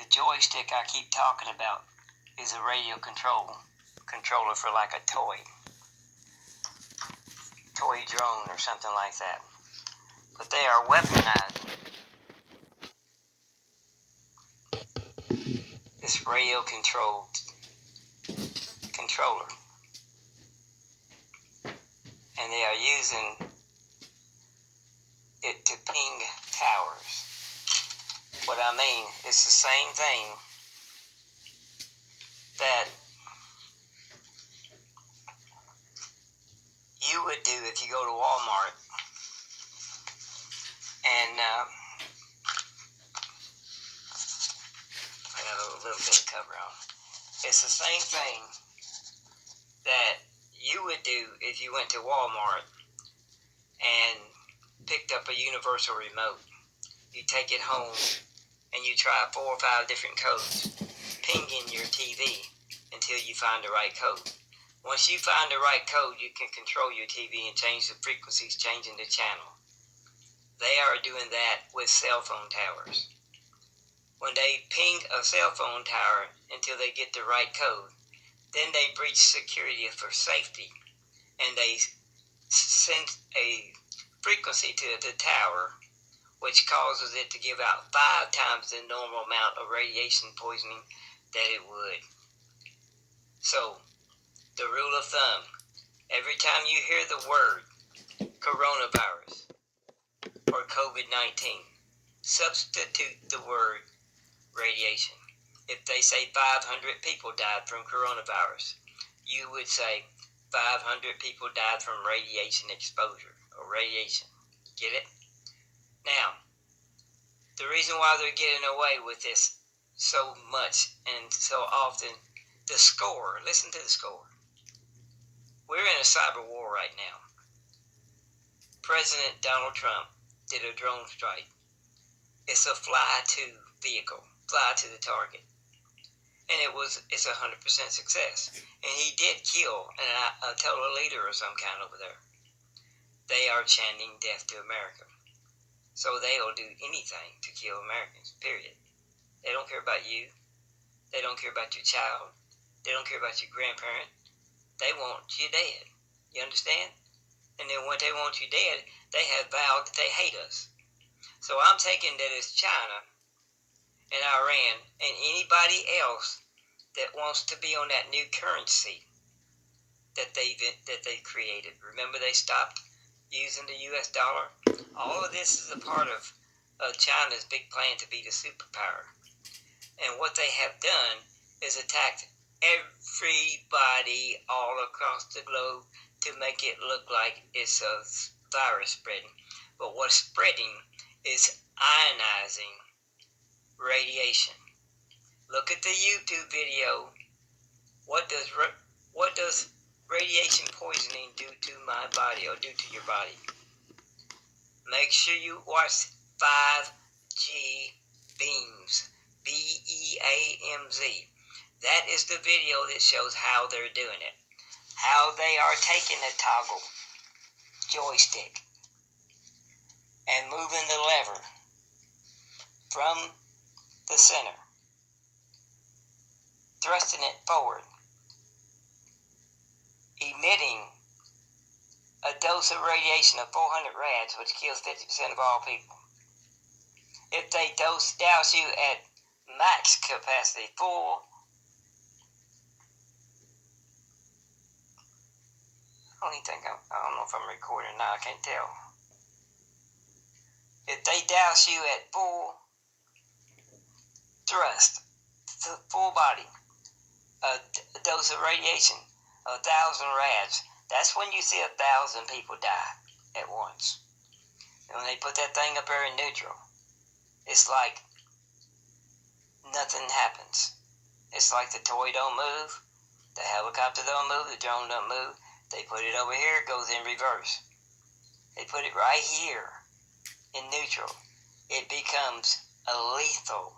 The joystick I keep talking about is a radio controller for like a toy drone or something like that. But they are weaponized. This radio controlled controller. And they are using it to ping towers. What I mean, it's the same thing that you would do if you go to Walmart and I have a little bit of cover on. It's the same thing that you would do if you went to Walmart and picked up a universal remote. You take it home and you try 4 or 5 different codes, pinging your TV until you find the right code. Once you find the right code, you can control your TV and change the frequencies, changing the channel. They are doing that with cell phone towers. When they ping a cell phone tower until they get the right code, then they breach security for safety, and they send a frequency to the tower, which causes it to give out 5 times the normal amount of radiation poisoning that it would. So, the rule of thumb, every time you hear the word coronavirus or COVID-19, substitute the word radiation. If they say 500 people died from coronavirus, you would say 500 people died from radiation exposure or radiation. Get it? Now, the reason why they're getting away with this so much and so often, the score, listen to the score. We're in a cyber war right now. President Donald Trump did a drone strike. It's a fly-to vehicle, fly to the target. And it's 100% success. And he did kill a total leader of some kind over there. They are chanting death to America. So they'll do anything to kill Americans, period. They don't care about you. They don't care about your child. They don't care about your grandparent. They want you dead. You understand? And then when they want you dead, they have vowed that they hate us. So I'm taking that as China and Iran and anybody else that wants to be on that new currency that they created. Remember, they stopped using the U.S. dollar. All of this is a part of China's big plan to be the superpower. And what they have done is attacked everybody all across the globe to make it look like it's a virus spreading. But what's spreading is ionizing radiation. Look at the YouTube video. What does radiation poisoning do to my body or do to your body? Make sure you watch 5G beams, BEAMZ. That is the video that shows how they're doing it. How they are taking a toggle joystick and moving the lever from the center, thrusting it forward, emitting a dose of radiation of 400 RADS, which kills 50% of all people. If they douse you at max capacity, full, I don't know if I'm recording now, I can't tell. If they douse you at full thrust, full body, a dose of radiation, 1,000 RADS, that's when you see 1,000 people die at once. And when they put that thing up there in neutral, it's like nothing happens. It's like the toy don't move, the helicopter don't move, the drone don't move. They put it over here, it goes in reverse. They put it right here in neutral. It becomes a lethal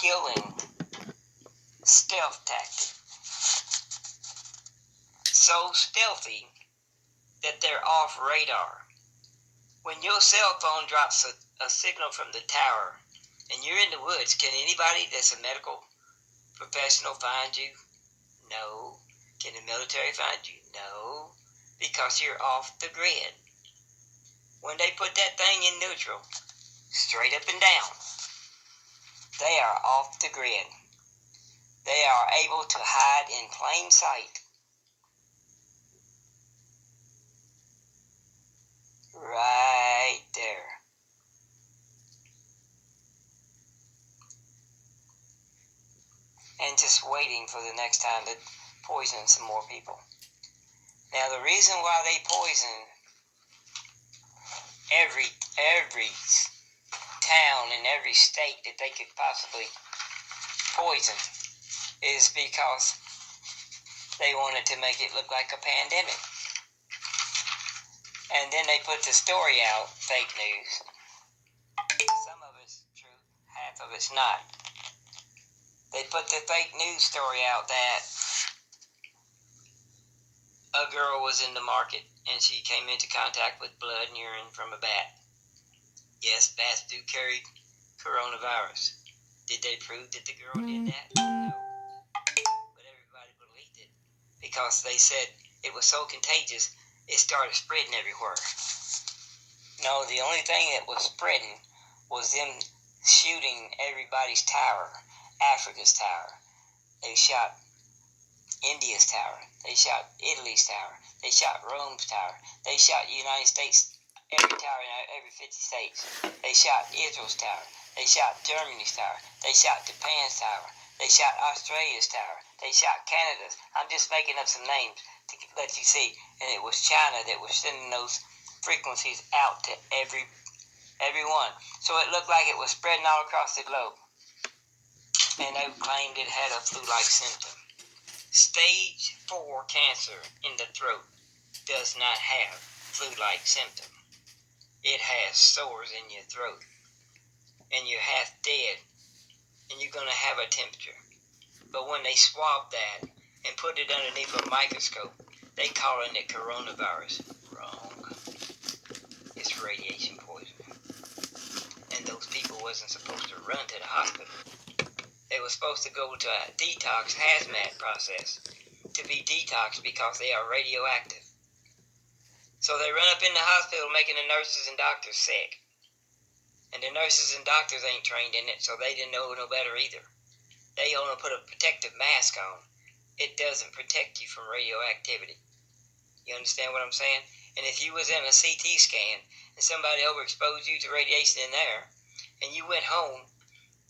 killing stealth tactic. So stealthy that they're off radar. When your cell phone drops a signal from the tower and you're in the woods, can anybody that's a medical professional find you? No. Can the military find you? No. Because you're off the grid. When they put that thing in neutral, straight up and down, they are off the grid. They are able to hide in plain sight. Right there. And just waiting for the next time to poison some more people. Now the reason why they poison every town in every state that they could possibly poison is because they wanted to make it look like a pandemic. And then they put the story out, fake news. Some of it's true, half of it's not. They put the fake news story out that a girl was in the market and she came into contact with blood and urine from a bat. Yes, bats do carry coronavirus. Did they prove that the girl did that? No. But everybody believed it because they said it was so contagious it started spreading everywhere. No, the only thing that was spreading was them shooting everybody's tower. Africa's tower. They shot India's tower. They shot Italy's tower. They shot Rome's tower. They shot United States, every tower in every 50 states. They shot Israel's tower. They shot Germany's tower. They shot Japan's tower. They shot Australia's tower. They shot Canada's. I'm just making up some names to let you see. And it was China that was sending those frequencies out to everyone. So it looked like it was spreading all across the globe. And they claimed it had a flu-like symptom. Stage 4 cancer in the throat does not have flu-like symptom. It has sores in your throat. And you're half dead. And you're going to have a temperature. But when they swab that and put it underneath a microscope, they calling it coronavirus. Wrong. It's radiation poisoning. And those people wasn't supposed to run to the hospital. They were supposed to go to a detox HAZMAT process to be detoxed because they are radioactive. So they run up in the hospital making the nurses and doctors sick. And the nurses and doctors ain't trained in it, so they didn't know no better either. They only put a protective mask on. It doesn't protect you from radioactivity. You understand what I'm saying? And if you was in a CT scan and somebody overexposed you to radiation in there, and you went home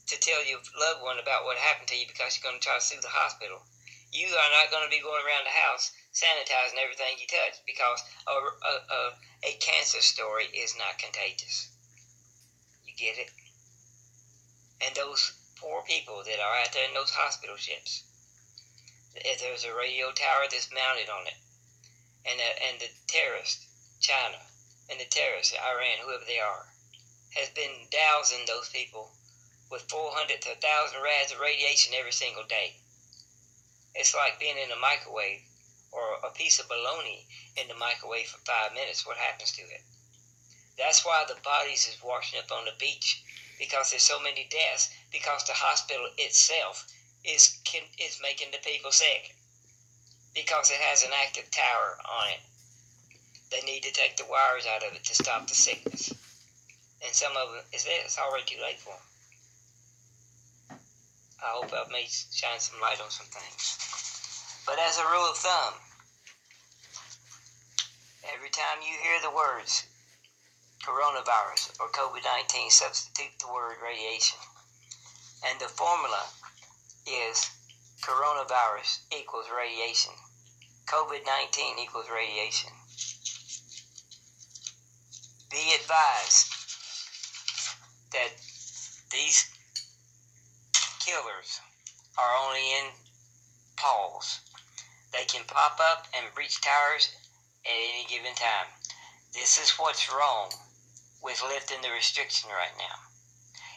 to tell your loved one about what happened to you because you're going to try to sue the hospital, you are not going to be going around the house sanitizing everything you touch because a cancer story is not contagious. You get it? And those poor people that are out there in those hospital ships, if there's a radio tower that's mounted on it, and the terrorist, China, and the terrorists, Iran, whoever they are, has been dousing those people with 400 to 1,000 rads of radiation every single day. It's like being in a microwave or a piece of bologna in the microwave for 5 minutes. What happens to it? That's why the bodies is washing up on the beach, because there's so many deaths, because the hospital itself is making the people sick, because it has an active tower on it. They need to take the wires out of it to stop the sickness. And some of them, it's already too late for them. I hope I've made shine some light on some things. But as a rule of thumb, every time you hear the words coronavirus or COVID-19, substitute the word radiation. And the formula is coronavirus equals radiation. COVID-19 equals radiation. Be advised that these killers are only in pause. They can pop up and breach towers at any given time. This is what's wrong with lifting the restriction right now.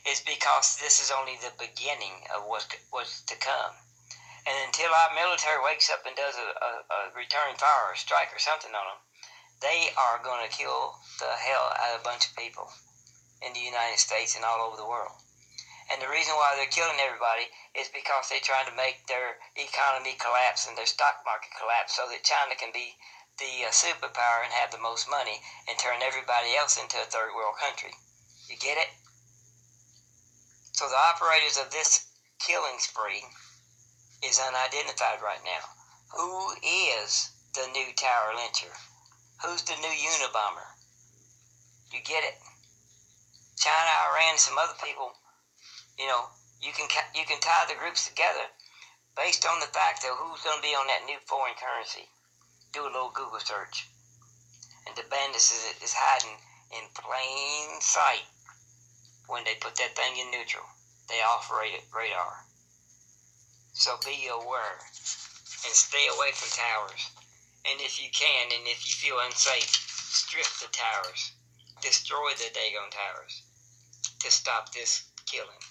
It's because this is only the beginning of what's to come. And until our military wakes up and does a return fire or strike or something on them, they are going to kill the hell out of a bunch of people in the United States and all over the world. And the reason why they're killing everybody is because they're trying to make their economy collapse and their stock market collapse so that China can be the superpower and have the most money and turn everybody else into a third world country. You get it? So the operators of this killing spree is unidentified right now. Who is the new tower lyncher? Who's the new Unabomber? You get it? China, Iran, some other people, you know, you can tie the groups together based on the fact of who's going to be on that new foreign currency. Do a little Google search. And the bandits is hiding in plain sight when they put that thing in neutral. They off radar. So be aware and stay away from towers. And if you can, and if you feel unsafe, strip the towers. Destroy the daggone towers to stop this killing.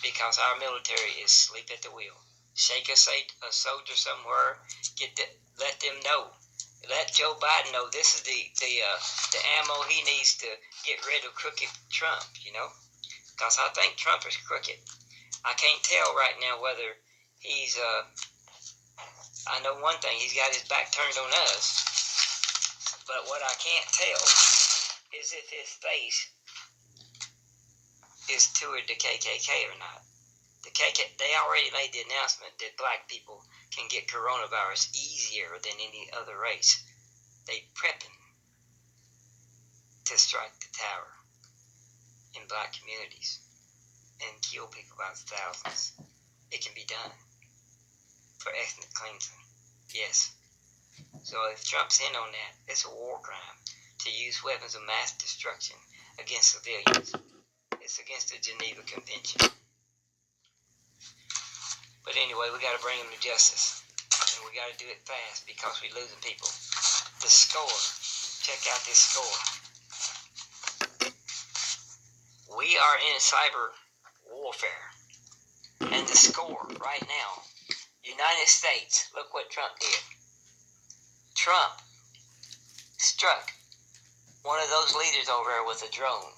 Because our military is asleep at the wheel. Shake a soldier somewhere, let them know. Let Joe Biden know this is the ammo he needs to get rid of crooked Trump, you know? Because I think Trump is crooked. I can't tell right now whether he's, I know one thing, he's got his back turned on us. But what I can't tell is if his face is toward the KKK or not. They already made the announcement that black people can get coronavirus easier than any other race. They prepping to strike the tower in black communities and kill people by the thousands. It can be done for ethnic cleansing. Yes. So if Trump's in on that, it's a war crime to use weapons of mass destruction against civilians. It's against the Geneva Convention. But anyway, we got to bring them to justice. And we got to do it fast because we're losing people. The score. Check out this score. We are in cyber warfare. And the score right now, United States, look what Trump did. Trump struck one of those leaders over there with a drone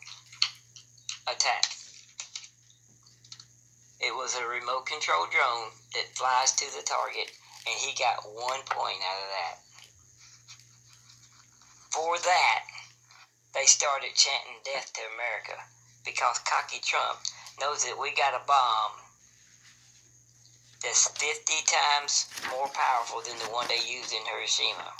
attack. It was a remote control drone that flies to the target, and he got 1 point out of that. For that, they started chanting death to America because cocky Trump knows that we got a bomb that's 50 times more powerful than the one they used in Hiroshima.